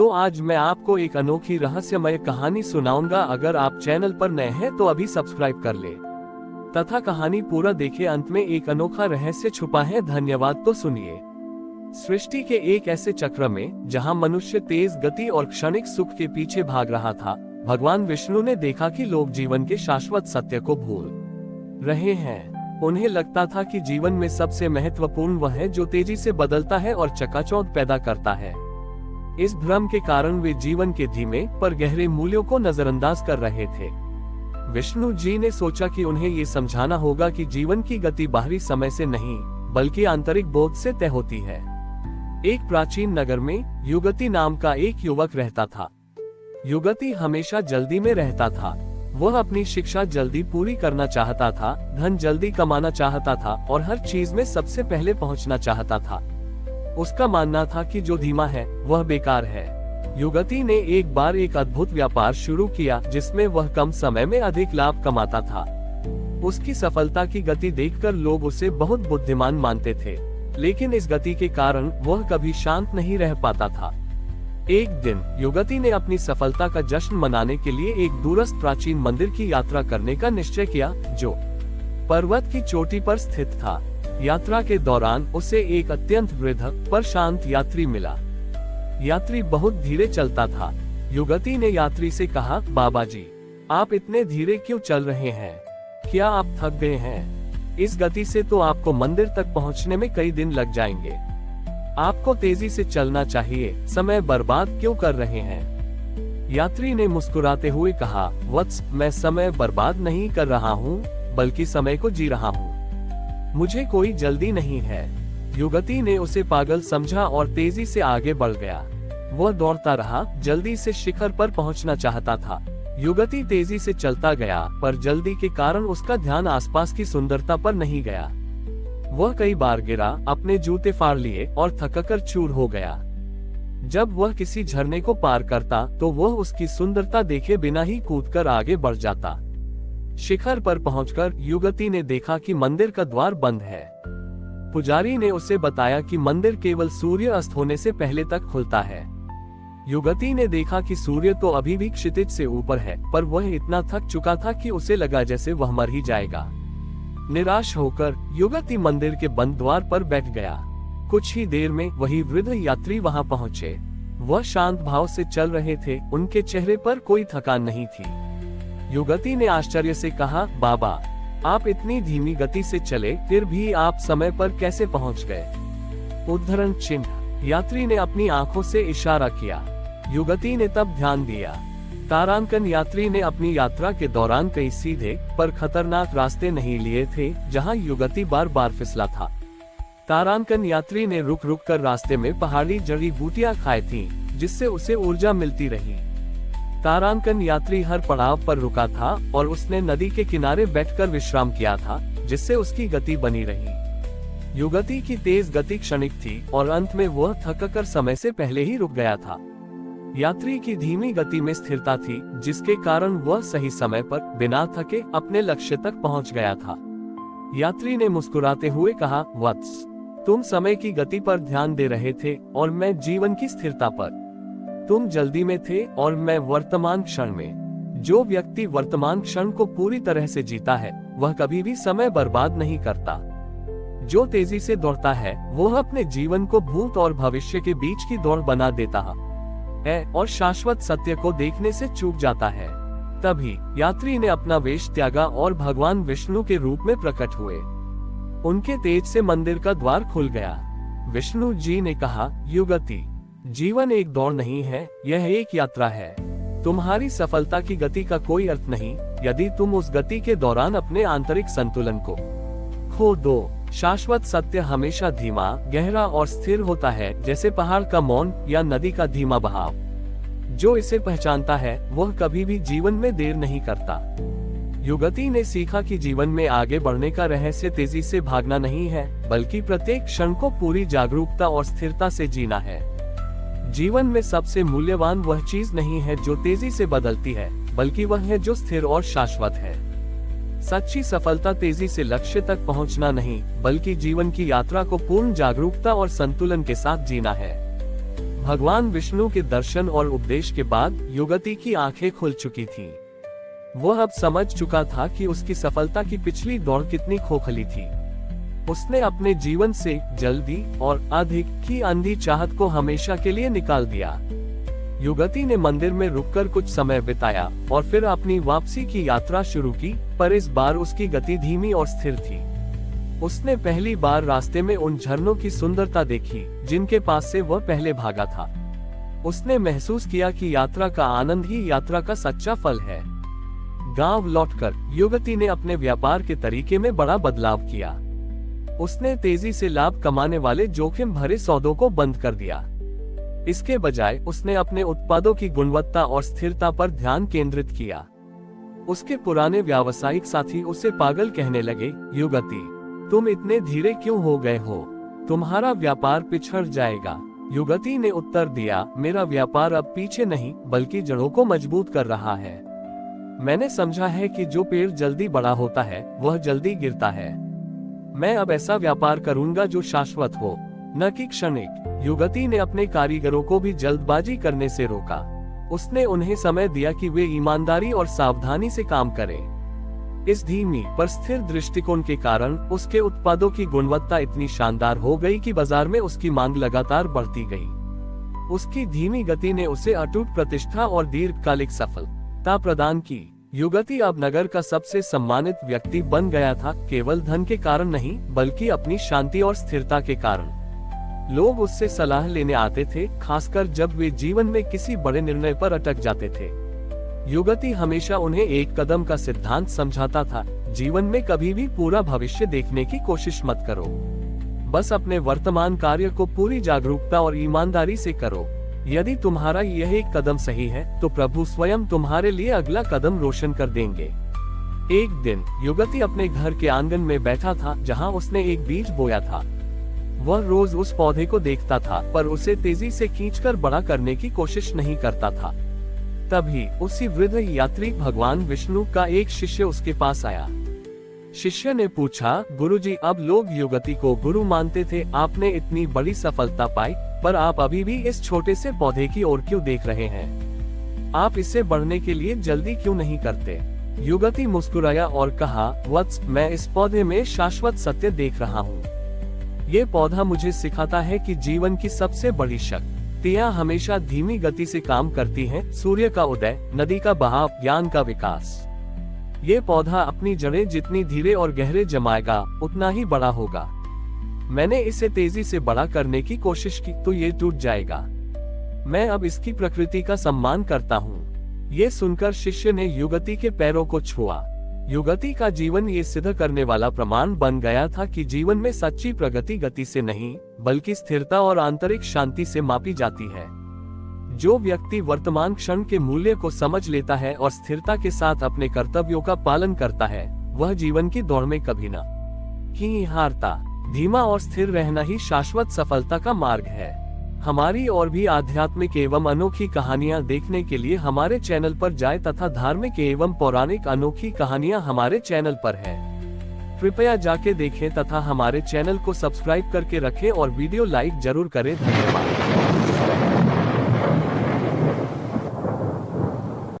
तो आज मैं आपको एक अनोखी रहस्यमय कहानी सुनाऊंगा। अगर आप चैनल पर नए हैं तो अभी सब्सक्राइब कर ले तथा कहानी पूरा देखे। अंत में एक अनोखा रहस्य छुपा है। धन्यवाद। तो सुनिए। सृष्टि के एक ऐसे चक्र में जहां मनुष्य तेज गति और क्षणिक सुख के पीछे भाग रहा था, भगवान विष्णु ने देखा कि लोग जीवन के शाश्वत सत्य को भूल रहे हैं। उन्हें लगता था कि जीवन में सबसे महत्वपूर्ण वह है जो तेजी से बदलता है और चकाचौंध पैदा करता है। इस भ्रम के कारण वे जीवन के धीमे पर गहरे मूल्यों को नजरअंदाज कर रहे थे। विष्णु जी ने सोचा कि उन्हें ये समझाना होगा कि जीवन की गति बाहरी समय से नहीं बल्कि आंतरिक बोध से तय होती है। एक प्राचीन नगर में युगति नाम का एक युवक रहता था। युगति हमेशा जल्दी में रहता था। वह अपनी शिक्षा जल्दी पूरी करना चाहता था, धन जल्दी कमाना चाहता था और हर चीज में सबसे पहले पहुंचना चाहता था। उसका मानना था कि जो धीमा है वह बेकार है। युगति ने एक बार एक अद्भुत व्यापार शुरू किया जिसमें वह कम समय में अधिक लाभ कमाता था। उसकी सफलता की गति देखकर लोग उसे बहुत बुद्धिमान मानते थे, लेकिन इस गति के कारण वह कभी शांत नहीं रह पाता था। एक दिन युगति ने अपनी सफलता का जश्न मनाने के लिए एक दूरस्थ प्राचीन मंदिर की यात्रा करने का निश्चय किया, जो पर्वत की चोटी पर स्थित था। यात्रा के दौरान उसे एक अत्यंत वृद्ध पर शांत यात्री मिला। यात्री बहुत धीरे चलता था। युगति ने यात्री से कहा, बाबा जी, आप इतने धीरे क्यों चल रहे हैं? क्या आप थक गए हैं? इस गति से तो आपको मंदिर तक पहुंचने में कई दिन लग जाएंगे। आपको तेजी से चलना चाहिए, समय बर्बाद क्यों कर रहे हैं? यात्री ने मुस्कुराते हुए कहा, वत्स, मैं समय बर्बाद नहीं कर रहा हूँ बल्कि समय को जी रहा हूँ। मुझे कोई जल्दी नहीं है। युगति ने उसे पागल समझा और तेजी से आगे बढ़ गया। वह दौड़ता रहा, जल्दी से शिखर पर पहुंचना चाहता था। युगति तेजी से चलता गया, पर जल्दी के कारण उसका ध्यान आसपास की सुंदरता पर नहीं गया। वह कई बार गिरा, अपने जूते फाड़ लिए और थककर चूर हो गया। जब वह किसी झरने को पार करता तो वह उसकी सुंदरता देखे बिना ही कूदकर आगे बढ़ जाता। शिखर पर पहुंचकर युगति ने देखा कि मंदिर का द्वार बंद है। पुजारी ने उसे बताया कि मंदिर केवल सूर्य अस्त होने से पहले तक खुलता है। युगति ने देखा कि सूर्य तो अभी भी क्षितिज से ऊपर है, पर वह इतना थक चुका था कि उसे लगा जैसे वह मर ही जाएगा। निराश होकर युगति मंदिर के बंद द्वार पर बैठ गया। कुछ ही देर में वही वृद्ध यात्री वहां पहुंचे। वह शांत भाव से चल रहे थे, उनके चेहरे पर कोई थकान नहीं थी। युगति ने आश्चर्य से कहा, बाबा, आप इतनी धीमी गति से चले, फिर भी आप समय पर कैसे पहुंच गए? उद्धरण चिन्ह। यात्री ने अपनी आंखों से इशारा किया। युगति ने तब ध्यान दिया। तारांकन यात्री ने अपनी यात्रा के दौरान कई सीधे पर खतरनाक रास्ते नहीं लिए थे, जहां युगति बार बार फिसला था। तारांकन यात्री ने रुक रुक कर रास्ते में पहाड़ी जड़ी बूटियां खाई थीं, जिससे उसे ऊर्जा मिलती रही। तारांकन यात्री हर पड़ाव पर रुका था और उसने नदी के किनारे बैठकर विश्राम किया था, जिससे उसकी गति बनी रही। युगति की तेज गति क्षणिक थी और अंत में वह थककर समय से पहले ही रुक गया था। यात्री की धीमी गति में स्थिरता थी, जिसके कारण वह सही समय पर बिना थके अपने लक्ष्य तक पहुंच गया था। यात्री ने मुस्कुराते हुए कहा, वत्स, तुम समय की गति पर ध्यान दे रहे थे और मैं जीवन की स्थिरता पर। तुम जल्दी में थे और मैं वर्तमान क्षण में। जो व्यक्ति वर्तमान क्षण को पूरी तरह से जीता है वह कभी भी समय बर्बाद नहीं करता। जो तेजी से दौड़ता है वह अपने जीवन को भूत और भविष्य के बीच की दौड़ बना देता है और शाश्वत सत्य को देखने से चूक जाता है। तभी यात्री ने अपना वेश त्यागा और भगवान विष्णु के रूप में प्रकट हुए। उनके तेज से मंदिर का द्वार खुल गया। विष्णु जी ने कहा, युगति, जीवन एक दौड़ नहीं है, यह एक यात्रा है। तुम्हारी सफलता की गति का कोई अर्थ नहीं यदि तुम उस गति के दौरान अपने आंतरिक संतुलन को खो दो। शाश्वत सत्य हमेशा धीमा, गहरा और स्थिर होता है, जैसे पहाड़ का मौन या नदी का धीमा बहाव। जो इसे पहचानता है वह कभी भी जीवन में देर नहीं करता। युगति ने सीखा कि जीवन में आगे बढ़ने का रहस्य तेजी से भागना नहीं है, बल्कि प्रत्येक क्षण को पूरी जागरूकता और स्थिरता से जीना है। जीवन में सबसे मूल्यवान वह चीज नहीं है जो तेजी से बदलती है, बल्कि वह है जो स्थिर और शाश्वत है। सच्ची सफलता तेजी से लक्ष्य तक पहुंचना नहीं, बल्कि जीवन की यात्रा को पूर्ण जागरूकता और संतुलन के साथ जीना है। भगवान विष्णु के दर्शन और उपदेश के बाद युगति की आंखें खुल चुकी थीं। वह अब समझ चुका था कि उसकी सफलता की पिछली दौड़ कितनी खोखली थी। उसने अपने जीवन से जल्दी और अधिक की अंधी चाहत को हमेशा के लिए निकाल दिया। युगति ने मंदिर में रुककर कुछ समय बिताया और फिर अपनी वापसी की यात्रा शुरू की, पर इस बार उसकी गति धीमी और स्थिर थी। उसने पहली बार रास्ते में उन झरनों की सुंदरता देखी जिनके पास से वह पहले भागा था। उसने महसूस किया कि यात्रा का आनंद ही यात्रा का सच्चा फल है। गांव लौटकर युगति ने अपने व्यापार के तरीके में बड़ा बदलाव किया। उसने तेजी से लाभ कमाने वाले जोखिम भरे सौदों को बंद कर दिया। इसके बजाय उसने अपने उत्पादों की गुणवत्ता और स्थिरता पर ध्यान केंद्रित किया। उसके पुराने व्यावसायिक साथी उसे पागल कहने लगे, युगति, तुम इतने धीरे क्यों हो गए हो? तुम्हारा व्यापार पिछड़ जाएगा। युगति ने उत्तर दिया, मेरा व्यापार अब पीछे नहीं बल्कि जड़ों को मजबूत कर रहा है। मैंने समझा है कि जो पेड़ जल्दी बड़ा होता है वह जल्दी गिरता है। मैं अब ऐसा व्यापार करूंगा जो शाश्वत हो, न कि क्षणिक। युगति ने अपने कारीगरों को भी जल्दबाजी करने से रोका। उसने उन्हें समय दिया कि वे ईमानदारी और सावधानी से काम करें। इस धीमी पर स्थिर दृष्टिकोण के कारण उसके उत्पादों की गुणवत्ता इतनी शानदार हो गई कि बाजार में उसकी मांग लगातार बढ़ती गई। उसकी धीमी गति ने उसे अटूट प्रतिष्ठा और दीर्घकालिक सफलता प्रदान की। युगति अब नगर का सबसे सम्मानित व्यक्ति बन गया था, केवल धन के कारण नहीं बल्कि अपनी शांति और स्थिरता के कारण। लोग उससे सलाह लेने आते थे, खासकर जब वे जीवन में किसी बड़े निर्णय पर अटक जाते थे। युगति हमेशा उन्हें एक कदम का सिद्धांत समझाता था, जीवन में कभी भी पूरा भविष्य देखने की कोशिश मत करो, बस अपने वर्तमान कार्य को पूरी जागरूकता और ईमानदारी से करो। यदि तुम्हारा यह एक कदम सही है तो प्रभु स्वयं तुम्हारे लिए अगला कदम रोशन कर देंगे। एक दिन युगति अपने घर के आंगन में बैठा था जहां उसने एक बीज बोया था। वह रोज उस पौधे को देखता था पर उसे तेजी से खींचकर बड़ा करने की कोशिश नहीं करता था। तभी उसी वृद्ध यात्री भगवान विष्णु का एक शिष्य उसके पास आया। शिष्य ने पूछा, गुरुजी, अब लोग युगति को गुरु मानते थे, आपने इतनी बड़ी सफलता पाई, पर आप अभी भी इस छोटे से पौधे की ओर क्यों देख रहे हैं? आप इससे बढ़ने के लिए जल्दी क्यों नहीं करते? युगति मुस्कुराया और कहा, वत्स, मैं इस पौधे में शाश्वत सत्य देख रहा हूँ। ये पौधा मुझे सिखाता है कि जीवन की सबसे बड़ी शक्तियाँ हमेशा धीमी गति से काम करती हैं। सूर्य का उदय, नदी का बहाव, ज्ञान का विकास। ये पौधा अपनी जड़ें जितनी धीरे और गहरे जमाएगा उतना ही बड़ा होगा। मैंने इसे तेजी से बड़ा करने की कोशिश की तो ये टूट जाएगा। मैं अब इसकी प्रकृति का सम्मान करता हूँ। ये सुनकर शिष्य ने युगति के पैरों को छुआ। युगति का जीवन ये सिद्ध करने वाला प्रमाण बन गया था कि जीवन में सच्ची प्रगति गति से नहीं बल्कि स्थिरता और आंतरिक शांति से मापी जाती है। जो व्यक्ति वर्तमान क्षण के मूल्य को समझ लेता है और स्थिरता के साथ अपने कर्तव्यों का पालन करता है, वह जीवन की दौड़ में कभी नहीं हारता। धीमा और स्थिर रहना ही शाश्वत सफलता का मार्ग है। हमारी और भी आध्यात्मिक एवं अनोखी कहानियाँ देखने के लिए हमारे चैनल पर जाएं तथा धार्मिक एवं पौराणिक अनोखी कहानियाँ हमारे चैनल पर है। कृपया जाके देखें तथा हमारे चैनल को सब्सक्राइब करके रखें और वीडियो लाइक जरूर करें। धन्यवाद।